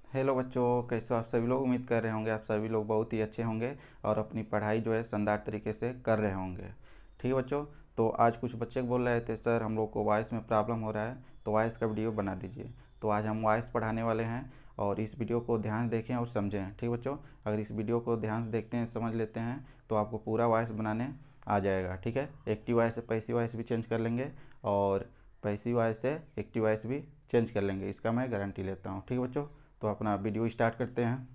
Hello बच्चों, कैसे हो आप सभी लोग। उम्मीद कर रहे होंगे आप सभी लोग बहुत ही अच्छे होंगे और अपनी पढ़ाई जो है शानदार तरीके से कर रहे होंगे। ठीक है बच्चों, तो आज कुछ बच्चे बोल रहे थे सर हम लोग को वॉइस में प्रॉब्लम हो रहा है, तो वॉइस का वीडियो बना दीजिए। तो आज हम वॉइस पढ़ाने वाले हैं और इस वीडियो को ध्यान से देखें और समझें। ठीक बच्चों, अगर इस वीडियो को ध्यान से देखते हैं, समझ लेते हैं, तो आपको पूरा वॉइस बनाने आ जाएगा। ठीक है, एक्टिव वॉइस से पैसिव वॉइस भी चेंज कर लेंगे और पैसिव वॉइस से एक्टिव वॉइस भी चेंज कर लेंगे, इसका मैं गारंटी लेता हूँ। ठीक है बच्चों, तो अपना वीडियो स्टार्ट करते हैं।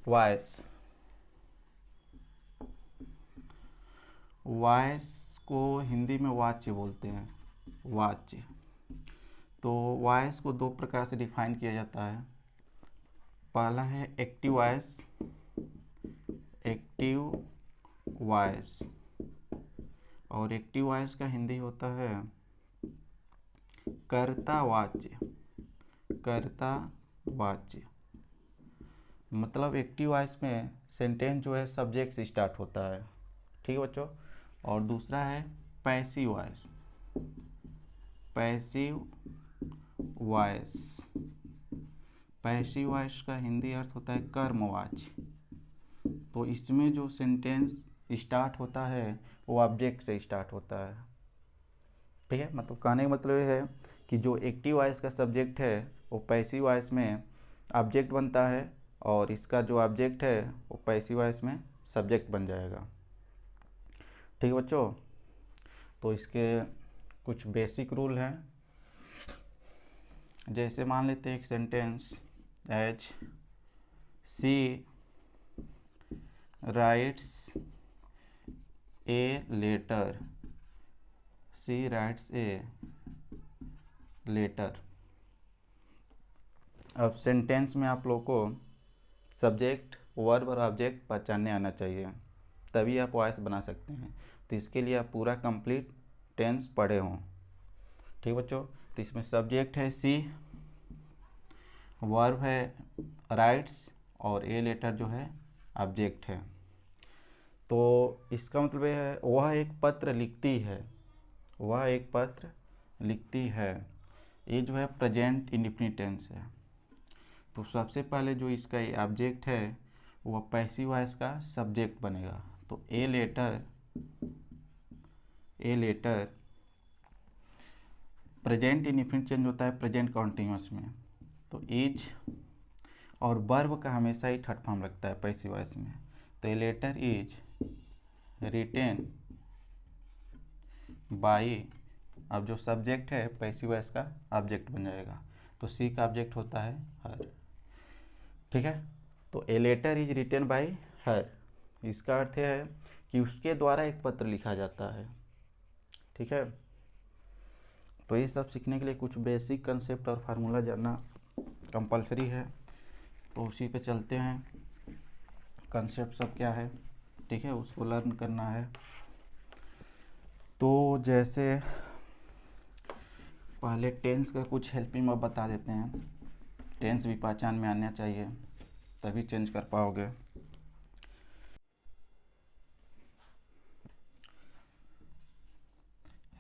वॉइस, वॉइस को हिंदी में वाच्य बोलते हैं, वाच्य। तो वॉइस को दो प्रकार से डिफाइन किया जाता है। पहला है एक्टिव वॉइस, एक्टिव वॉइस, और एक्टिव वॉइस का हिंदी होता है कर्ता वाच्य, कर्ता वाच्य। मतलब एक्टिव वॉइस में सेंटेंस जो है सब्जेक्ट से स्टार्ट होता है। ठीक है बच्चों, और दूसरा है passive voice, passive voice. Passive voice का हिंदी अर्थ होता है कर्मवाच्य। तो इसमें जो सेंटेंस स्टार्ट होता है वो ऑब्जेक्ट से स्टार्ट होता है। ठीक है, मतलब कहने का मतलब ये है कि जो एक्टिव वॉइस का सब्जेक्ट है वो पैसिव वॉइस में ऑब्जेक्ट बनता है और इसका जो ऑब्जेक्ट है वो पैसिव वॉइस में सब्जेक्ट बन जाएगा। ठीक है बच्चों, तो इसके कुछ बेसिक रूल हैं। जैसे मान लेते हैं एक sentence, as she writes a letter, she writes a letter. अब सेंटेंस में आप लोग को सब्जेक्ट, वर्ब और ऑब्जेक्ट पहचानने आना चाहिए, तभी आप वॉइस बना सकते हैं। तो इसके लिए आप पूरा कंप्लीट टेंस पढ़े हों। ठीक बच्चों, तो इसमें सब्जेक्ट है सी, वर्ब है राइट्स और ए लेटर जो है ऑब्जेक्ट है। तो इसका मतलब ये है वह एक पत्र लिखती है, वह एक पत्र लिखती है। ये जो है प्रेजेंट इंडेफिनिट टेंस है। तो सबसे पहले जो इसका ऑब्जेक्ट है वह पैसिव वॉइस का सब्जेक्ट बनेगा। तो a letter, a letter present indefinite change होता है प्रेजेंट कॉन्टिन्यूअस में। तो इज और वर्ब का हमेशा ही थर्ड फॉर्म लगता है पैसिव वॉइस में। तो a letter is written by, अब जो सब्जेक्ट है पैसिव वॉइस का ऑब्जेक्ट बन जाएगा। तो सी का ऑब्जेक्ट होता है हर। ठीक है, तो a letter is written by her, इसका अर्थ है कि उसके द्वारा एक पत्र लिखा जाता है। ठीक है, तो ये सब सीखने के लिए कुछ बेसिक कंसेप्ट और फार्मूला जानना कंपलसरी है। तो उसी पे चलते हैं, कंसेप्ट सब क्या है, ठीक है, उसको लर्न करना है। तो जैसे पहले टेंस का कुछ हेल्पिंग वर्ब बता देते हैं। टेंस भी पहचान में आना चाहिए, तभी चेंज कर पाओगे।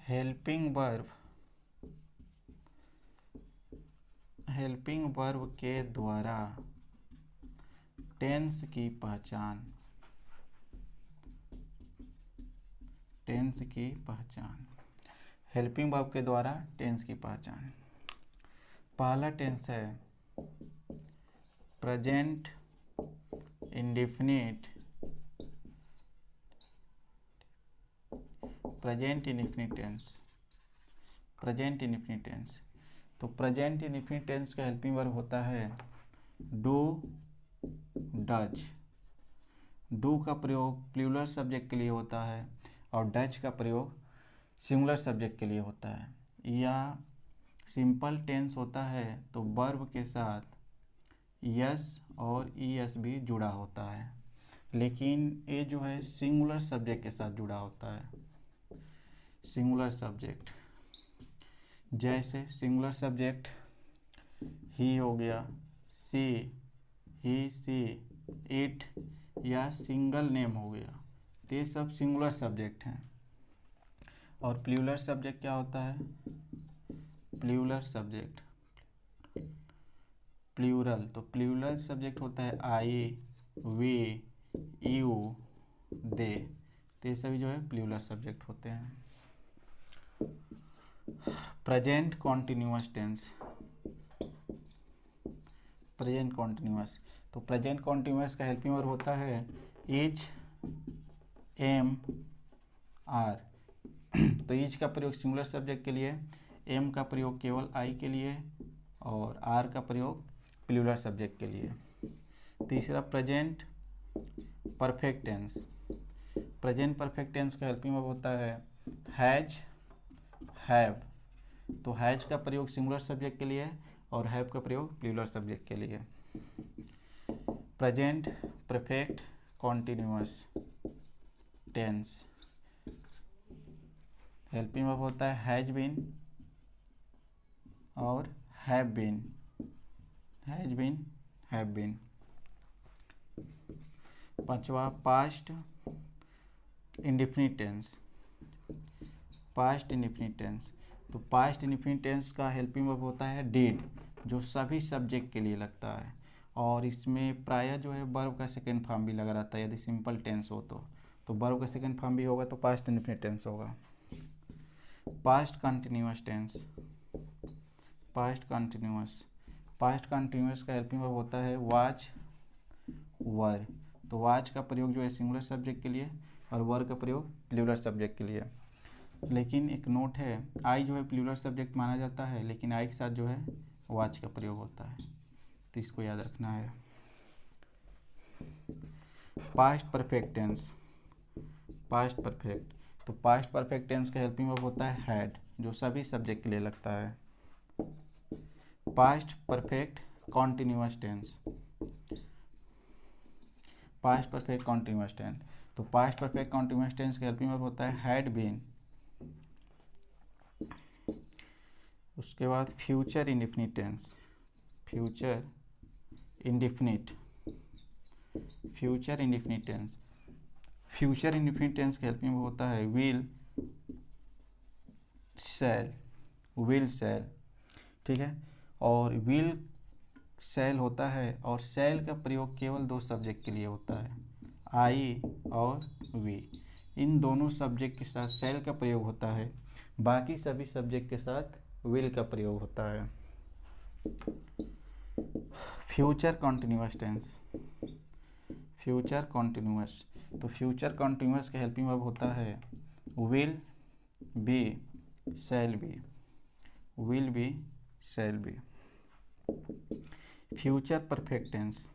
हेल्पिंग वर्ब, हेल्पिंग वर्ब के द्वारा टेंस की पहचान, टेंस की पहचान, हेल्पिंग वर्ब के द्वारा टेंस की पहचान। पहला टेंस है present indefinite, present indefinite tense, present indefinite tense. तो प्रेजेंट इंडेफिनिट टेंस का हेल्पिंग वर्ब होता है डू, डज। डू का प्रयोग प्लूरल सब्जेक्ट के लिए होता है और डज का प्रयोग सिंगुलर सब्जेक्ट के लिए होता है। या सिंपल टेंस होता है तो वर्ब के साथ यस और ईएस भी जुड़ा होता है, लेकिन ये जो है सिंगुलर सब्जेक्ट के साथ जुड़ा होता है, सिंगुलर सब्जेक्ट। जैसे सिंगुलर सब्जेक्ट ही हो गया, सी, ही, सी, इट, या सिंगल नेम हो गया, तो ये सब सिंगुलर सब्जेक्ट हैं। और प्लूरल सब्जेक्ट क्या होता है, प्लूरल सब्जेक्ट, प्लूरल, तो प्लूरल सब्जेक्ट होता है आई, वी, यू, दे, तो ये सभी जो है प्लूरल सब्जेक्ट होते हैं। Present continuous tense, present continuous, तो प्रेजेंट कॉन्टिन्यूअस का हेल्पिंग वर्ब होता है इज, एम, आर। तो इज का प्रयोग सिंगुलर सब्जेक्ट के लिए, एम का प्रयोग केवल आई के लिए, और आर का प्रयोग प्लूरल सब्जेक्ट के लिए। तीसरा present perfect tense, present perfect tense का हेल्पिंग वर्ब होता है हैज, हैव। तो हैज का प्रयोग सिंगुलर सब्जेक्ट के लिए और हैव का प्रयोग प्लूरल सब्जेक्ट के लिए। Present perfect continuous tense, helping verb होता है हैज बीन और have been, has been, have been. पांचवा past indefinite tense, past indefinite tense, तो पास्ट इंडेफिनिट टेंस का हेल्पिंग वर्ब होता है डिड, जो सभी सब्जेक्ट के लिए लगता है, और इसमें प्रायः जो है वर्ब का सेकेंड फॉर्म भी लगा रहता है। यदि सिंपल टेंस हो तो वर्ब का सेकेंड फॉर्म भी होगा तो पास्ट इंडेफिनिट टेंस होगा। Past continuous tense, past continuous, past continuous का हेल्पिंग वर्ब होता है वाज, वर। तो वाज का प्रयोग जो है सिंगुलर सब्जेक्ट के लिए और वर का प्रयोग प्लूरल सब्जेक्ट के लिए। लेकिन एक नोट है, आई जो है प्लूरल सब्जेक्ट माना जाता है, लेकिन आई के साथ जो है वाज का प्रयोग होता है, तो इसको याद रखना है। Past perfect tense, past perfect, तो पास्ट परफेक्ट टेंस का हेल्पिंग वर्ब होता है हैड, जो सभी सब्जेक्ट के लिए लगता है। Past perfect continuous tense, past perfect continuous tense, तो पास्ट परफेक्ट कॉन्टिन्यूअस टेंस का हेल्पिंग वर्ब होता है हैड बीन। उसके बाद future indefinite tense, future indefinite, future indefinite tense, future indefinite tense का हेल्पिंग वर्ब होता है विल, शैल, विल शैल, ठीक है। और विल शैल होता है, और शैल का प्रयोग केवल दो सब्जेक्ट के लिए होता है, आई और वी। इन दोनों सब्जेक्ट के साथ शैल का प्रयोग होता है, बाकी सभी सब्जेक्ट के साथ विल का प्रयोग होता है। Future continuous tense, future continuous, तो फ्यूचर कॉन्टिन्यूअस का हेल्पिंग वर्ब होता है will be, shall be, will be, shall be. Future perfect tense,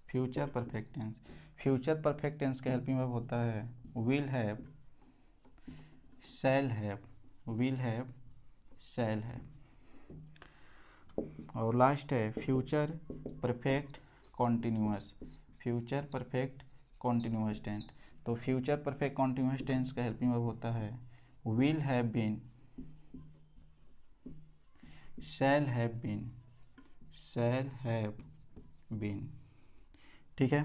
future perfect tense, future perfect tense का हेल्पिंग वर्ब होता है will have, shall have, will have, shall have. और last है future perfect continuous, future perfect continuous tense, तो future perfect continuous tense का helping verb होता है will have been, shall have been, shall have been, ठीक है।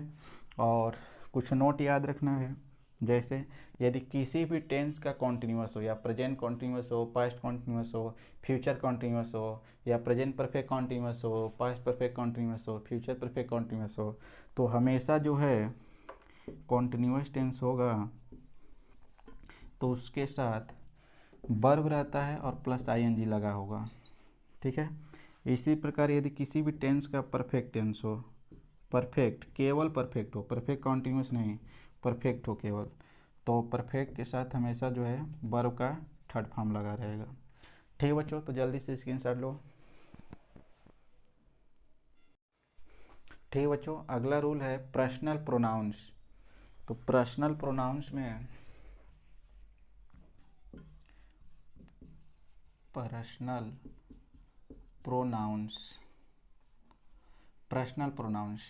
और कुछ नोट याद रखना है, जैसे यदि किसी भी टेंस का कॉन्टिन्यूअस हो, या प्रेजेंट कॉन्टिन्यूअस हो, पास्ट कॉन्टिन्यूअस हो, फ्यूचर कॉन्टिन्यूअस हो, या प्रेजेंट परफेक्ट कॉन्टिन्यूअस हो, पास्ट परफेक्ट कॉन्टिन्यूअस हो, फ्यूचर परफेक्ट कॉन्टिन्यूअस हो, तो हमेशा जो है कॉन्टिन्यूअस टेंस होगा तो उसके साथ वर्ब रहता है और प्लस आईएनजी लगा होगा, ठीक है। इसी प्रकार यदि किसी भी टेंस का परफेक्ट टेंस हो, परफेक्ट, केवल परफेक्ट हो, परफेक्ट कॉन्टिन्यूअस नहीं, परफेक्ट हो केवल, तो परफेक्ट के साथ हमेशा जो है वर्ब का थर्ड फॉर्म लगा रहेगा। ठीक है बच्चों, तो जल्दी से स्क्रीनशॉट लो। ठीक है बच्चों, अगला रूल है पर्सनल प्रोनाउंस। तो पर्सनल प्रोनाउंस में पर्सनल प्रोनाउंस, पर्सनल प्रोनाउंस,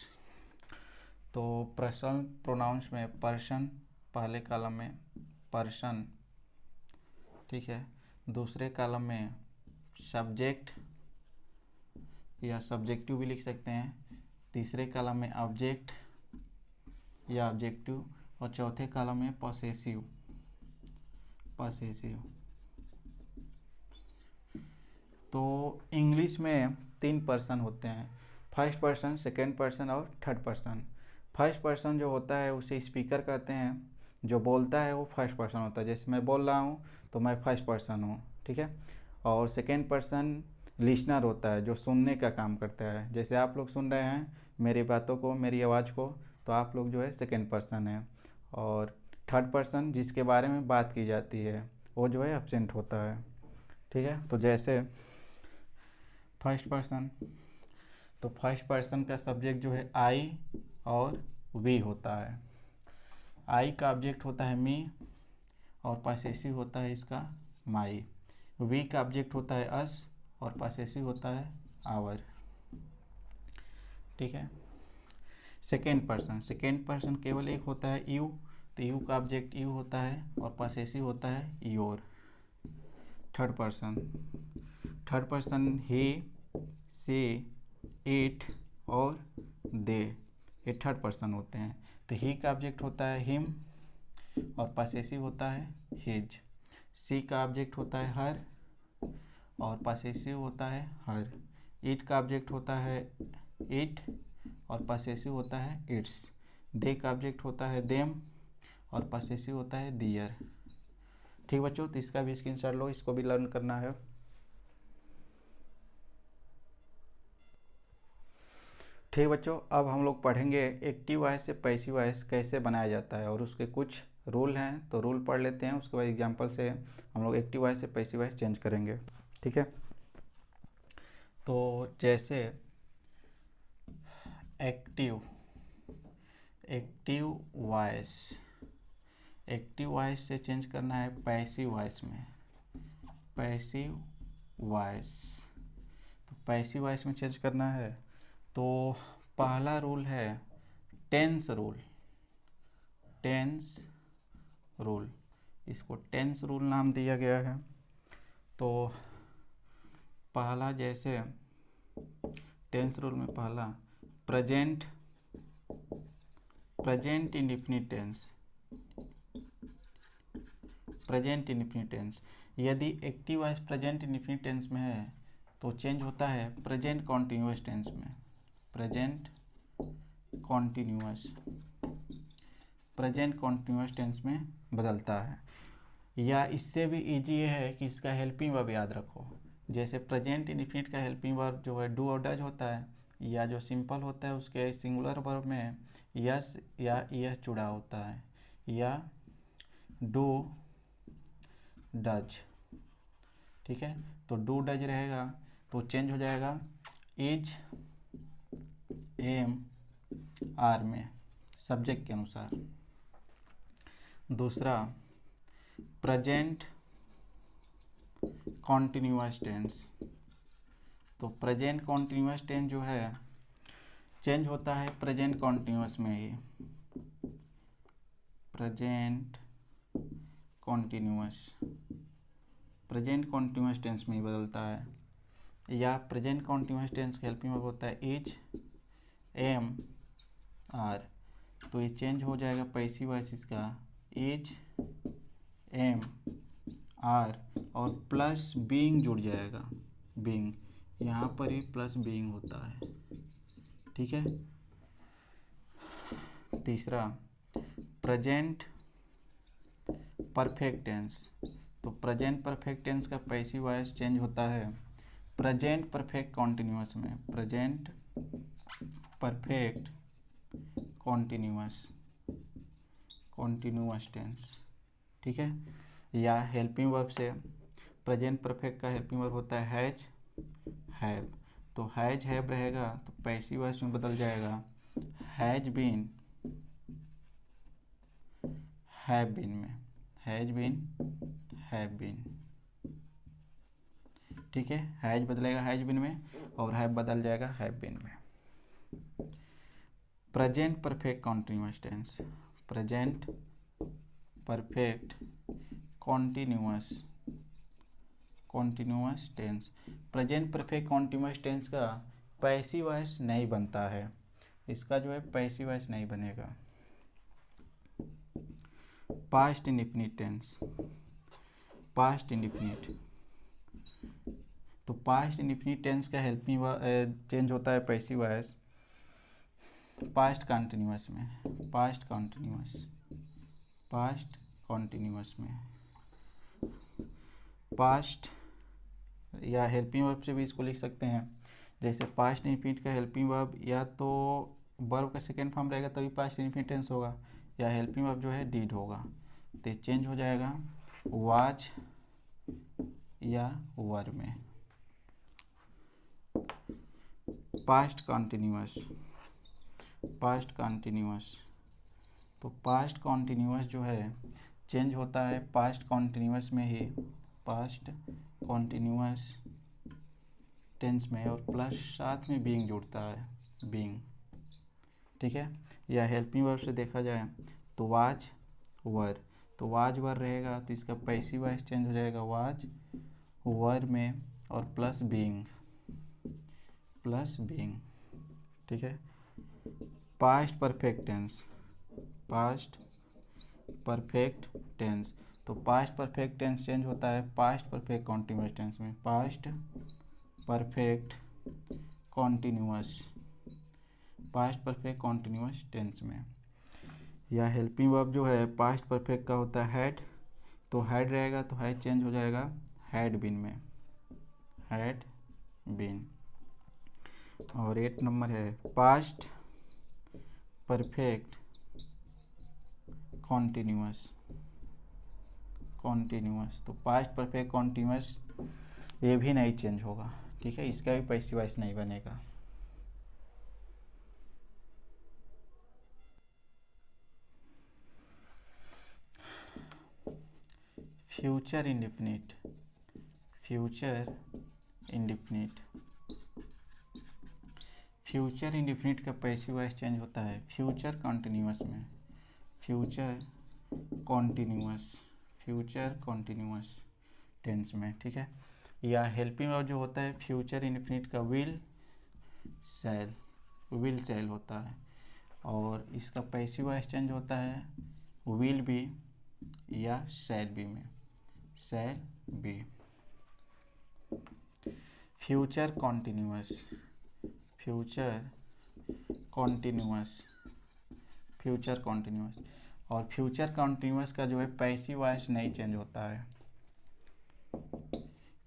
तो पर्सनल प्रोनाउंस में पर्सन पहले कॉलम में, पर्सन, ठीक है, दूसरे कॉलम में सब्जेक्ट या सब्जेक्टिव भी लिख सकते हैं, तीसरे कॉलम में ऑब्जेक्ट या ऑब्जेक्टिव, और चौथे कॉलम में पॉसेसिव, पॉसेसिव। तो इंग्लिश में 3 पर्सन होते हैं, फर्स्ट पर्सन, सेकेंड पर्सन और थर्ड पर्सन। फर्स्ट पर्सन जो होता है उसे स्पीकर कहते हैं, जो बोलता है वो फर्स्ट पर्सन होता है। जैसे मैं बोल रहा हूँ तो मैं फर्स्ट पर्सन हूँ, ठीक है। और सेकेंड पर्सन लिसनर होता है, जो सुनने का काम करता है। जैसे आप लोग सुन रहे हैं मेरी बातों को, मेरी आवाज़ को, तो आप लोग जो है सेकेंड पर्सन है। और थर्ड पर्सन जिसके बारे में बात की जाती है वो जो है एब्सेंट होता है, ठीक है। तो जैसे फर्स्ट पर्सन, तो फर्स्ट पर्सन का सब्जेक्ट जो है आई और वी होता है। आई का ऑब्जेक्ट होता है मी और पॉसेसिव होता है इसका माई। वी का ऑब्जेक्ट होता है अस और पॉसेसिव होता है आवर, ठीक है। सेकेंड पर्सन केवल एक होता है यू, तो यू का ऑब्जेक्ट यू होता है और पॉसेसिव होता है your. Third person he, she, it और दे, ये थर्ड पर्सन होते हैं। तो ही का ऑब्जेक्ट होता है हिम और पॉसेसिव होता है हिज। सी का ऑब्जेक्ट होता है हर और पॉसेसिव होता है हर। इट का ऑब्जेक्ट होता है इट और पॉसेसिव होता है इट्स। दे का ऑब्जेक्ट होता है देम और पॉसेसिव होता है दियर। ठीक बच्चों, तो इसका भी स्क्रीनशॉट लो, इसको भी लर्न करना है। ठीक बच्चों, अब हम लोग पढ़ेंगे एक्टिव वॉइस से पैसिव वॉइस कैसे बनाया जाता है और उसके कुछ रूल हैं। तो रूल पढ़ लेते हैं, उसके बाद एग्जांपल से हम लोग एक्टिव वॉइस से पैसिव वॉइस चेंज करेंगे, ठीक है। तो जैसे एक्टिव वॉइस से चेंज करना है पैसिव वॉइस में। पैसिव वॉइस, तो पैसिव वॉइस में चेंज करना है तो पहला रूल है टेंस रूल। इसको टेंस रूल नाम दिया गया है। तो पहला, जैसे टेंस रूल में पहला प्रेजेंट इंडेफिनिट टेंस। यदि active voice present indefinite tense में है तो चेंज होता है प्रेजेंट कॉन्टिन्यूअस टेंस में। प्रेजेंट कॉन्टिन्यूअस टेंस में बदलता है। या इससे भी इजी ये है कि इसका हेल्पिंग वर्ब याद रखो। जैसे प्रेजेंट इंडेफिनिट का हेल्पिंग वर्ब जो है डू और डज होता है, या जो सिंपल होता है उसके सिंगुलर वर्ब में यस या यस जुड़ा होता है, या डू डज, ठीक है। तो डू डज रहेगा तो चेंज हो जाएगा इज, एम, आर में सब्जेक्ट के अनुसार। दूसरा प्रेजेंट कॉन्टिन्यूअस टेंस। तो प्रेजेंट कॉन्टिन्यूअस टेंस जो है चेंज होता है प्रेजेंट कॉन्टिन्यूअस में ही। प्रेजेंट कॉन्टिन्यूअस टेंस में ही बदलता है। या प्रेजेंट कॉन्टिन्यूअस टेंस का हेल्पिंग वर्ब होता है इज, एम, आर। तो ये चेंज हो जाएगा पैसिव वॉइस इसका इज, एम, आर और प्लस बीइंग जुड़ जाएगा। बीइंग, यहाँ पर ही प्लस बीइंग होता है, ठीक है। तीसरा प्रेजेंट परफेक्ट टेंस। तो प्रेजेंट परफेक्ट टेंस का पैसिव वॉइस चेंज होता है प्रेजेंट परफेक्ट कॉन्टिन्यूअस में। प्रेजेंट परफेक्ट कॉन्टिन्यूअस टेंस, ठीक है। या हेल्पिंग वर्ब से प्रेजेंट परफेक्ट का हेल्पिंग वर्ब होता है हैज, हैव। तो हैज, हैव रहेगा तो पैसिव वॉइस में बदल जाएगा हैज बीन, हैव बीन में। हैज बीन, हैव बीन, ठीक है। हैज बदलेगा हैज बीन में और हैव बदल जाएगा हैव बीन में। Present perfect continuous tense. Present perfect continuous tense. Present perfect continuous tense का पैसिव वॉइस नहीं बनता है, इसका जो है पैसिव वॉइस नहीं बनेगा। Past indefinite tense. Past indefinite, तो पास्ट इंडेफिनिट टेंस का हेल्पिंग चेंज होता है पैसिव वॉइस पास्ट कॉन्टिन्यूअस में, पास्ट कॉन्टिन्यूअस में, पास्ट या हेल्पिंग वर्ब से भी इसको लिख सकते हैं। जैसे पास्ट इंडेफिनिट का हेल्पिंग वर्ब या तो वर्ब का सेकेंड फॉर्म रहेगा तभी पास्ट इंडेफिनिट टेंस होगा, या हेल्पिंग वर्ब जो है डीड होगा, तो चेंज हो जाएगा वाज या वर में। पास्ट कॉन्टिन्यूअस, तो पास्ट कॉन्टिन्यूअस जो है चेंज होता है पास्ट कॉन्टिन्यूअस में ही, पास्ट कॉन्टिन्यूअस टेंस में, और प्लस साथ में बीइंग जुड़ता है, बीइंग, ठीक है। या हेल्पिंग वर्ब से देखा जाए तो वाज वर, तो वाज वर रहेगा तो इसका पैसिव वॉइस चेंज हो जाएगा वाज वर में और प्लस बीइंग, ठीक है। पास्ट परफेक्ट टेंस, तो पास्ट परफेक्ट टेंस चेंज होता है पास्ट परफेक्ट कॉन्टिन्यूअस टेंस में, पास्ट परफेक्ट कॉन्टिन्यूअस टेंस में। या हेल्पिंग वर्ब जो है पास्ट परफेक्ट का होता है हैड, तो हैड रहेगा तो हैड चेंज हो जाएगा हैड बीन में, हैड बीन। और 8 नंबर है पास्ट परफेक्ट कॉन्टिन्यूअस, तो पास्ट परफेक्ट कॉन्टिन्यूअस ये भी नहीं चेंज होगा, ठीक है, इसका भी पैसिव वॉइस नहीं बनेगा। फ्यूचर इंडेफिनिट का पैसिव वॉइस चेंज होता है फ्यूचर कॉन्टिन्यूअस टेंस में, ठीक है। या हेल्पिंग वर्ब जो होता है फ्यूचर इंडेफिनिट का विल शैल होता है, और इसका पैसिव वॉइस चेंज होता है विल बी या शैल बी में, शैल बी। फ्यूचर कॉन्टिन्यूअस, और फ्यूचर कॉन्टिन्यूअस का जो है पैसिव वॉइस नहीं चेंज होता है।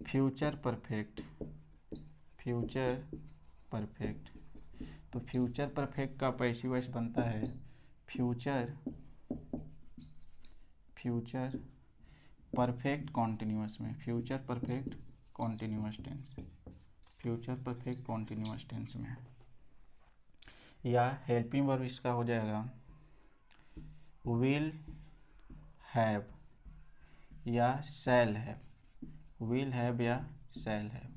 फ्यूचर परफेक्ट, तो फ्यूचर परफेक्ट का पैसिव वॉइस बनता है फ्यूचर परफेक्ट कॉन्टिन्यूअस में, फ्यूचर परफेक्ट कॉन्टिन्यूअस टेंस में। या हेल्पिंग वर्ब इसका हो जाएगा विल हैव या शैल हैव,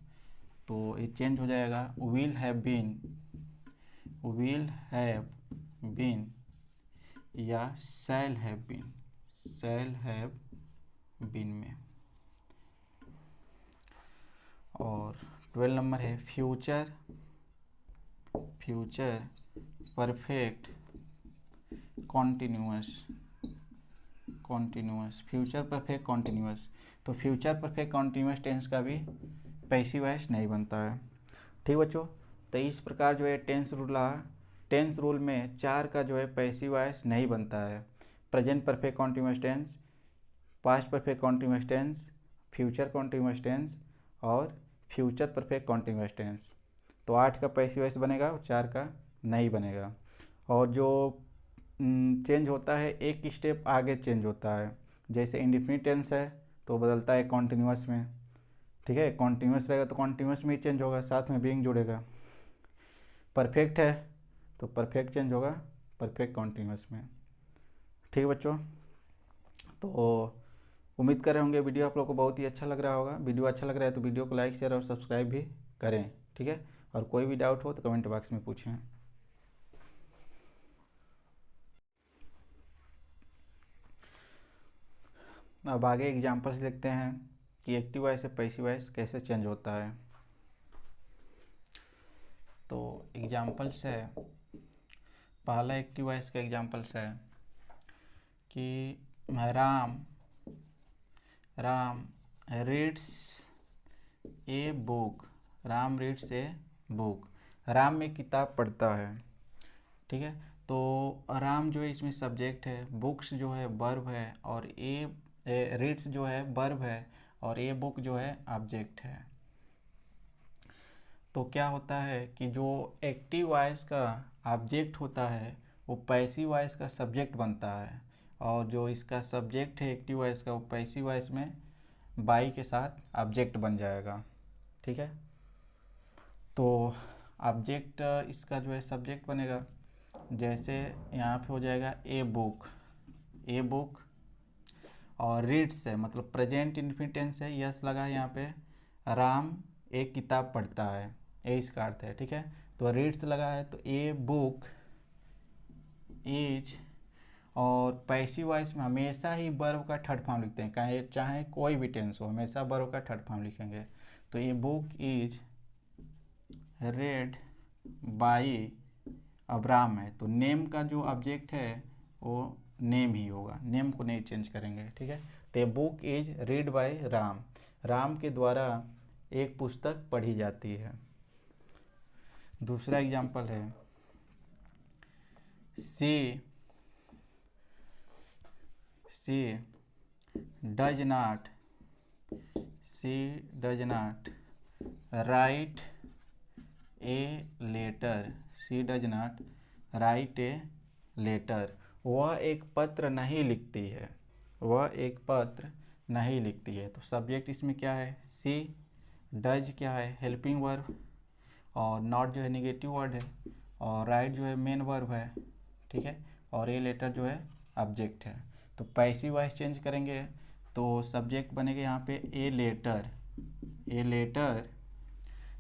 तो ये चेंज हो जाएगा विल हैव बीन या शैल हैव बीन में। और 12 नंबर है फ्यूचर परफेक्ट कॉन्टिन्यूअस, तो फ्यूचर परफेक्ट कॉन्टिन्यूअस टेंस का भी पैसिव वॉइस नहीं बनता है, ठीक बच्चों। तो इस प्रकार जो है टेंस रूल में 4 का जो है पैसिव वॉइस नहीं बनता है, present perfect continuous tense, past perfect continuous tense, future continuous tense और फ्यूचर परफेक्ट कॉन्टिन्यूअस टेंस। तो 8 का पैसिव वॉइस बनेगा और 4 का नहीं बनेगा। और जो चेंज होता है एक स्टेप आगे चेंज होता है, जैसे इंडेफिनिट टेंस है तो बदलता है कॉन्टिन्यूअस में, ठीक है, कॉन्टिन्यूअस रहेगा तो कॉन्टिन्यूअस में ही चेंज होगा, साथ में बीइंग जुड़ेगा। परफेक्ट है तो परफेक्ट चेंज होगा परफेक्ट कॉन्टिन्यूअस में, ठीक है बच्चों। तो उम्मीद कर रहे होंगे वीडियो आप लोग को बहुत ही अच्छा लग रहा होगा। वीडियो अच्छा लग रहा है तो वीडियो को लाइक शेयर और सब्सक्राइब भी करें, ठीक है। और कोई भी डाउट हो तो कमेंट बॉक्स में पूछें। अब आगे एग्जांपल्स देखते हैं कि एक्टिव वॉइस से पैसिव वॉइस कैसे चेंज होता है। तो एग्जांपल्स है, पहला एक्टिव वॉइस का एग्जांपल्स है कि Ram reads a book, Ram reads a book, Ram में किताब पढ़ता है, ठीक है। तो राम जो है इसमें सब्जेक्ट है, बुक्स जो है वर्ब है, और ए रीड्स जो है वर्ब है, और ए बुक जो है ऑब्जेक्ट है। तो क्या होता है कि जो एक्टिव वॉइस का ऑब्जेक्ट होता है वो पैसिव वॉइस का सब्जेक्ट बनता है, और जो इसका सब्जेक्ट है एक्टिव वॉइस का वो पैसिव वॉइस में बाई के साथ ऑब्जेक्ट बन जाएगा, ठीक है। तो ऑब्जेक्ट इसका जो है सब्जेक्ट बनेगा, जैसे यहाँ पे हो जाएगा ए बुक, ए बुक, और रीड्स है मतलब प्रेजेंट इन्फिनिट टेंस है, यस लगा है यहाँ पे, राम एक किताब पढ़ता है, ए इसका अर्थ है, ठीक है। तो रीड्स लगा है तो ए बुक इज, और पैसिव वॉइस में हमेशा ही वर्ब का थर्ड फॉर्म लिखते हैं, चाहे कोई भी टेंस हो, हमेशा वर्ब का थर्ड फॉर्म लिखेंगे। तो a book is red by, अब राम है तो नेम का जो ऑब्जेक्ट है वो नेम ही होगा, नेम को नहीं चेंज करेंगे, ठीक है। तो a book is read by Ram, Ram के द्वारा एक पुस्तक पढ़ी जाती है। दूसरा एग्जाम्पल है she does not, she does not write a letter, she does not write a letter, वह एक पत्र नहीं लिखती है, वह एक पत्र नहीं लिखती है। तो सब्जेक्ट इसमें क्या है, सी, डज क्या है हेल्पिंग वर्ब, और नॉट जो है निगेटिव वर्ड है, और राइट जो है मेन वर्ब है, ठीक है, और ए लेटर जो है ऑब्जेक्ट है। तो पैसिव वॉइस चेंज करेंगे तो सब्जेक्ट बनेगा यहाँ पे ए लेटर, ए लेटर,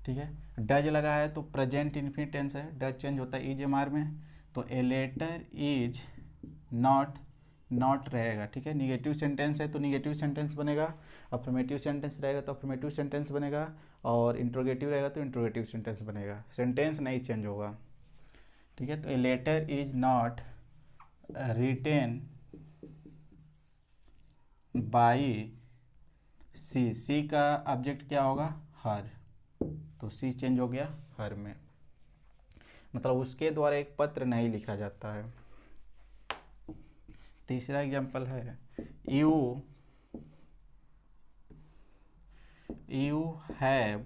ठीक है। डज लगा है तो प्रेजेंट इन्फिनिट टेंस है, डज चेंज होता है इज एम आर में, तो a letter is not, not रहेगा, ठीक है। निगेटिव सेंटेंस है तो निगेटिव सेंटेंस बनेगा, अफर्मेटिव सेंटेंस रहेगा तो अफर्मेटिव सेंटेंस बनेगा, और इंट्रोगेटिव रहेगा तो इंट्रोगेटिव सेंटेंस बनेगा, सेंटेंस नहीं चेंज होगा, ठीक है। तो a letter is not written by she, she का ऑब्जेक्ट क्या होगा, हर, तो सी चेंज हो गया हर में, मतलब उसके द्वारा एक पत्र नहीं लिखा जाता है। तीसरा एग्जांपल है you have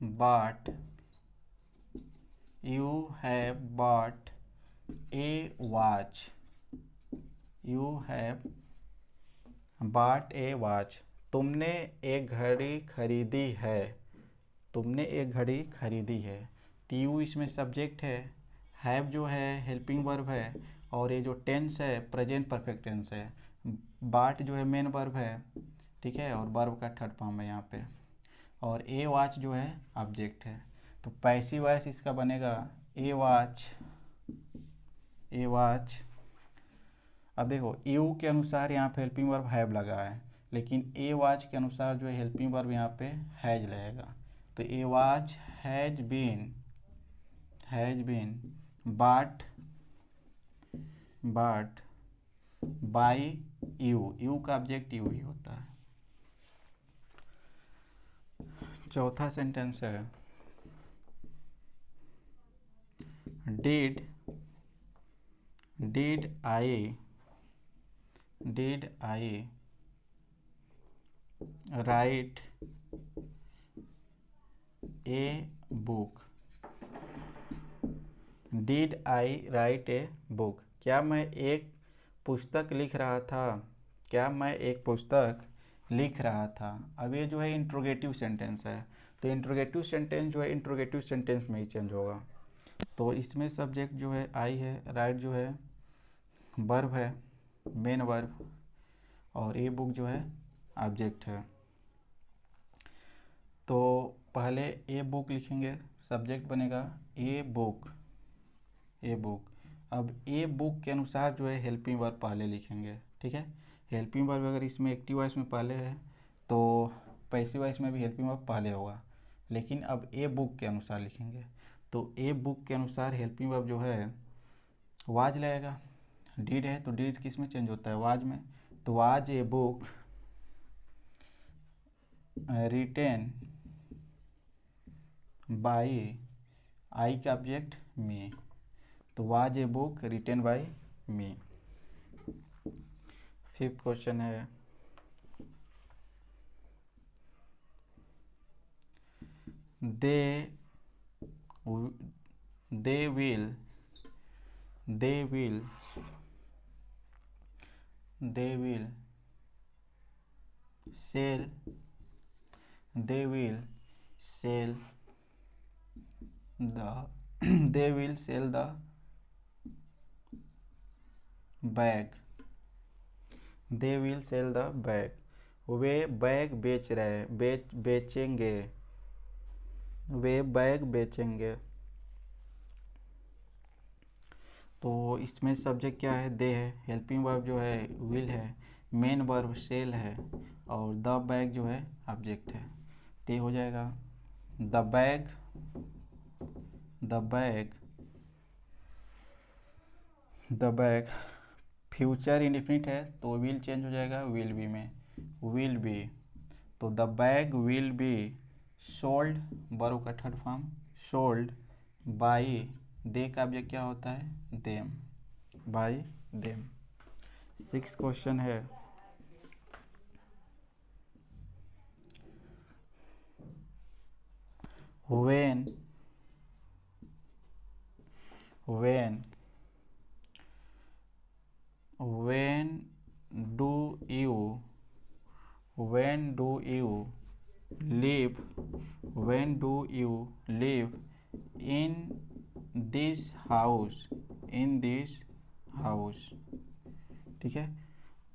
bought A watch, you have bought A watch, तुमने एक घड़ी खरीदी है, तुमने एक घड़ी खरीदी है। तो यू इसमें सब्जेक्ट है, हैव जो है हेल्पिंग वर्ब है, और ये जो टेंस है प्रेजेंट परफेक्ट टेंस है, बाट जो है मेन वर्ब है, ठीक है, और वर्ब का थर्ड फॉर्म है यहाँ पे, और ए वॉच जो है ऑब्जेक्ट है। तो पैसिव वॉइस इसका बनेगा ए वॉच, ए वॉच। अब देखो यू के अनुसार यहाँ पे हेल्पिंग वर्ब हैव लगा है, लेकिन ए वॉच के अनुसार जो है हेल्पिंग वर्ब यहाँ पे हैज रहेगा। तो a watch has been bought by you का ऑब्जेक्ट यू ही होता है। चौथा सेंटेंस है did I write a book, did I write a book, क्या मैं एक पुस्तक लिख रहा था, क्या मैं एक पुस्तक लिख रहा था। अब ये जो है इंट्रोगेटिव सेंटेंस है, तो इंट्रोगेटिव सेंटेंस जो है इंट्रोगेटिव सेंटेंस में ही चेंज होगा। तो इसमें सब्जेक्ट जो है आई है, राइट जो है वर्ब है मेन वर्ब, और ए बुक जो है ऑब्जेक्ट है। तो पहले ए बुक लिखेंगे, सब्जेक्ट बनेगा ए बुक, ए बुक। अब ए बुक के अनुसार जो है हेल्पिंग वर्ब पहले लिखेंगे, ठीक है। हेल्पिंग वर्ब अगर इसमें एक्टिव वॉइस में पहले है तो पैसिव वॉइस में भी हेल्पिंग वर्ब पहले होगा, लेकिन अब ए बुक के अनुसार लिखेंगे। तो ए बुक के अनुसार हेल्पिंग वर्ब जो है वाज लगेगा, डीड है तो डीड किस में चेंज होता है, वाज में, तो was a book written by I का ऑब्जेक्ट मी, तो was a book written by me. Fifth question है they will sell they will sell the they will sell the bag, they will sell the bag, way bag बेच रहे बेचेंगे, वे bag बेचेंगे। तो इसमें subject क्या है, दे है, हेल्पिंग वर्ब जो है विल है, मेन वर्ब सेल है, और द बैग जो है ऑब्जेक्ट है। ते हो जाएगा द बैग। फ्यूचर इंडेफिनिट है तो विल चेंज हो जाएगा विल बी में, विल बी। तो the bag will be sold, verb का थर्ड फॉर्म सोल्ड बाई, दे का ऑब्जेक्ट क्या होता है them, by them. Six question है when do you live in this house, ठीक है।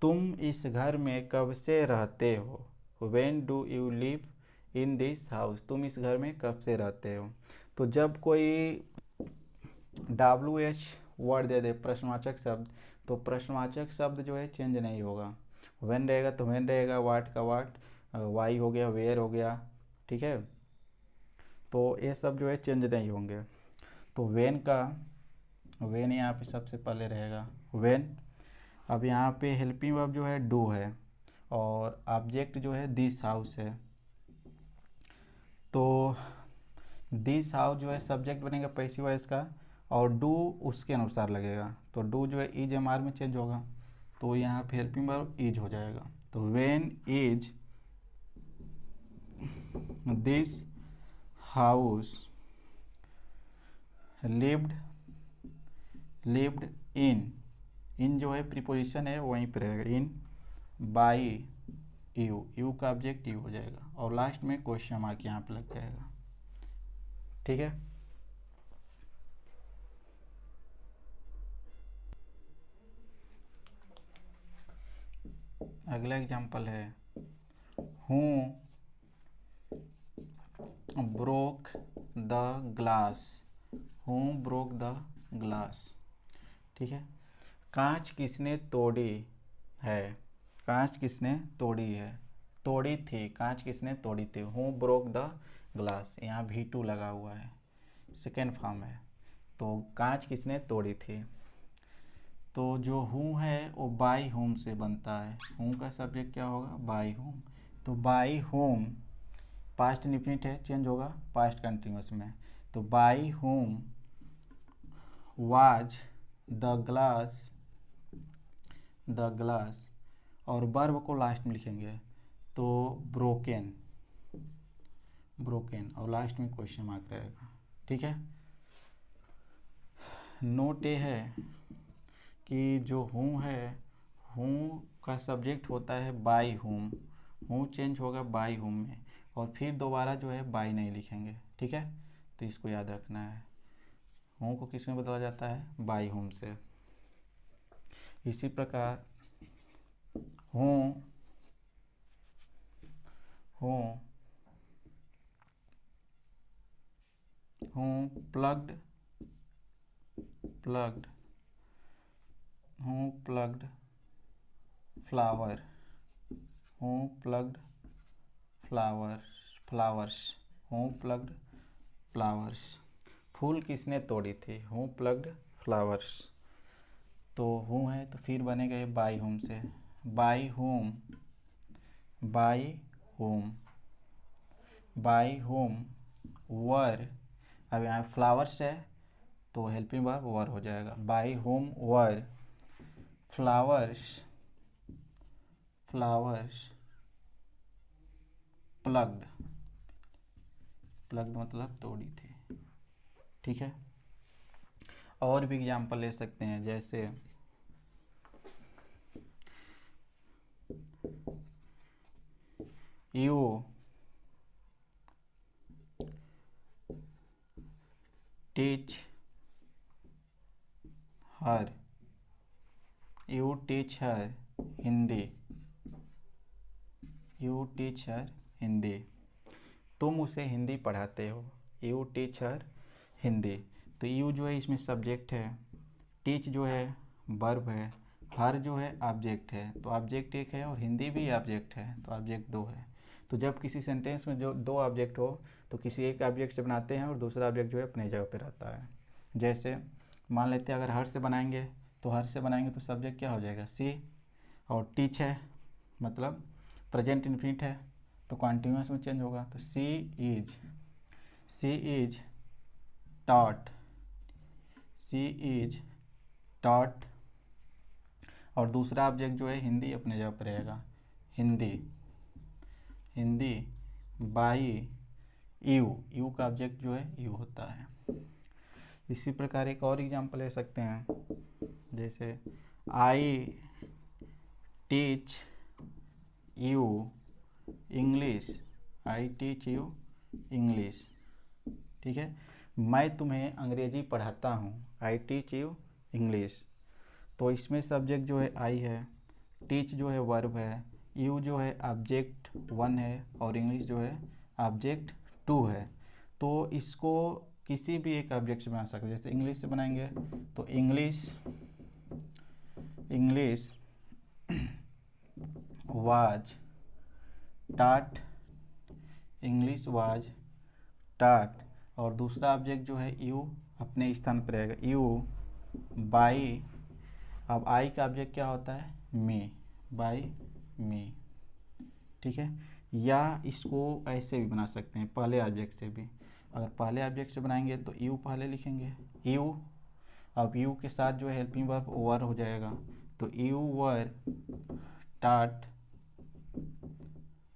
तुम इस घर में कब से रहते हो, when do you live in this house, तुम इस घर में कब से रहते हो। तो जब कोई WH वर्ड दे दे प्रश्नवाचक शब्द, तो प्रश्नवाचक शब्द जो है चेंज नहीं होगा। व्हेन रहेगा तो व्हेन रहेगा, वाट का वाट, वाई हो गया, वेयर हो गया, ठीक है। तो ये सब जो है चेंज नहीं होंगे। तो वेन यहाँ पे सबसे पहले रहेगा वेन। अब यहाँ पे हेल्पिंग वर्ब जो है डू है, और ऑब्जेक्ट जो है दिस हाउस है। तो दिस हाउस जो है सब्जेक्ट बनेगा पैसिव वॉइस का, और डू उसके अनुसार लगेगा। तो डू जो है इज एम आर में चेंज होगा, तो यहाँ पे हेल्पिंग वर्ब इज हो जाएगा। तो when is this house lived in जो है प्रीपोजिशन है वहीं पर रहेगा, इन बाई यू का ऑब्जेक्ट यू हो जाएगा, और लास्ट में क्वेश्चन मार्क यहाँ पे लग जाएगा, ठीक है। अगला एग्जाम्पल है हूँ ब्रोक द ग्लास, ठीक है। कांच किसने तोड़ी है, कांच किसने तोड़ी है, तोड़ी थी, कांच किसने तोड़ी थी। हूँ ब्रोक द ग्लास, यहाँ V2 लगा हुआ है, सेकेंड फॉर्म है। तो कांच किसने तोड़ी थी। तो जो हूँ है वो बाई होम से बनता है, हूँ का सब्जेक्ट क्या होगा बाई होम। तो बाई होम पास्ट इंडेफिनिट है, चेंज होगा पास्ट कंटिन्यूअस में। तो by home was the glass, और वर्ब को लास्ट में लिखेंगे, तो ब्रोकन, और लास्ट में क्वेश्चन मार्क रहेगा, ठीक है। नोट ये है कि जो हूँ है, हूँ का सब्जेक्ट होता है बाई होम, हूँ चेंज होगा बाई होम में, और फिर दोबारा जो है बाई नहीं लिखेंगे, ठीक है। तो इसको याद रखना है, हूँ को किस में बदला जाता है बाई होम से। इसी प्रकार हूँ प्लग्ड फ्लावर, फ्लावर्स। फूल किसने तोड़ी थी, प्लग्ड फ्लावर्स। तो हूँ है तो फिर बनेगा ये बाई होम से, by whom, by whom, by whom were, अब यहाँ फ्लावर्स है तो हेल्पिंग वर्ब वर हो जाएगा। By whom were flowers, flowers plucked, plucked मतलब तोड़ी थी। ठीक है, और भी एग्जाम्पल ले सकते हैं, जैसे you teach her, you teach her Hindi, you teach हर हिंदी, तुम उसे हिंदी पढ़ाते हो। यू टीच हर हिंदी, तो यू जो है इसमें सब्जेक्ट है, टीच जो है वर्ब है, हर जो है ऑब्जेक्ट है, तो ऑब्जेक्ट एक है और हिंदी भी ऑब्जेक्ट है, तो ऑब्जेक्ट दो है। तो जब किसी सेंटेंस में जो दो ऑब्जेक्ट हो तो किसी एक ऑब्जेक्ट से बनाते हैं और दूसरा ऑब्जेक्ट जो है अपने जगह पे रहता है। जैसे मान लेते हैं अगर हर से बनाएंगे तो हर से बनाएंगे तो सब्जेक्ट क्या हो जाएगा सी, और टीच है मतलब प्रेजेंट इन्फिनिट है तो कॉन्टिन्यूस में चेंज होगा, तो she is taught, she is taught, और दूसरा ऑब्जेक्ट जो है हिंदी अपने जगह पर रहेगा, Hindi, Hindi by you, you का ऑब्जेक्ट जो है यू होता है। इसी प्रकार एक और एग्जांपल ले सकते हैं, जैसे I teach you English, I teach you English. ठीक है, मैं तुम्हें अंग्रेजी पढ़ाता हूँ, आई टीच यू इंग्लिश, तो इसमें सब्जेक्ट जो है आई है, टीच जो है वर्ब है, यू जो है ऑब्जेक्ट वन है और इंग्लिश जो है ऑब्जेक्ट टू है। तो इसको किसी भी एक ऑब्जेक्ट से बना सकते हैं, जैसे इंग्लिश से बनाएंगे तो इंग्लिश, इंग्लिश वाज टाट, इंग्लिश वाज टाट, और दूसरा ऑब्जेक्ट जो है यू अपने स्थान पर रहेगा, यू बाई, अब आई का ऑब्जेक्ट क्या होता है मी, बाई मी। ठीक है, या इसको ऐसे भी बना सकते हैं पहले ऑब्जेक्ट से भी, अगर पहले ऑब्जेक्ट से बनाएंगे तो यू पहले लिखेंगे, यू, अब यू के साथ जो है हेल्पिंग वर्ब वर हो जाएगा, तो यू वर टाट,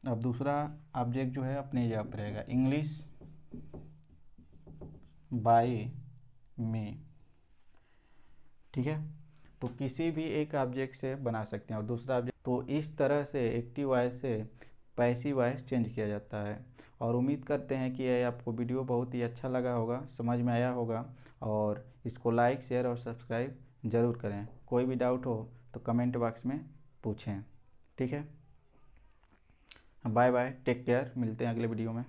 अब दूसरा ऑब्जेक्ट जो है अपने जगह पर रहेगा, इंग्लिश बाई मी। ठीक है, तो किसी भी एक ऑब्जेक्ट से बना सकते हैं और दूसरा ऑब्जेक्ट, तो इस तरह से एक्टिव वॉइस से पैसिव वॉइस चेंज किया जाता है। और उम्मीद करते हैं कि ये आपको वीडियो बहुत ही अच्छा लगा होगा, समझ में आया होगा, और इसको लाइक शेयर और सब्सक्राइब ज़रूर करें। कोई भी डाउट हो तो कमेंट बॉक्स में पूछें। ठीक है, बाय बाय, टेक केयर, मिलते हैं अगले वीडियो में।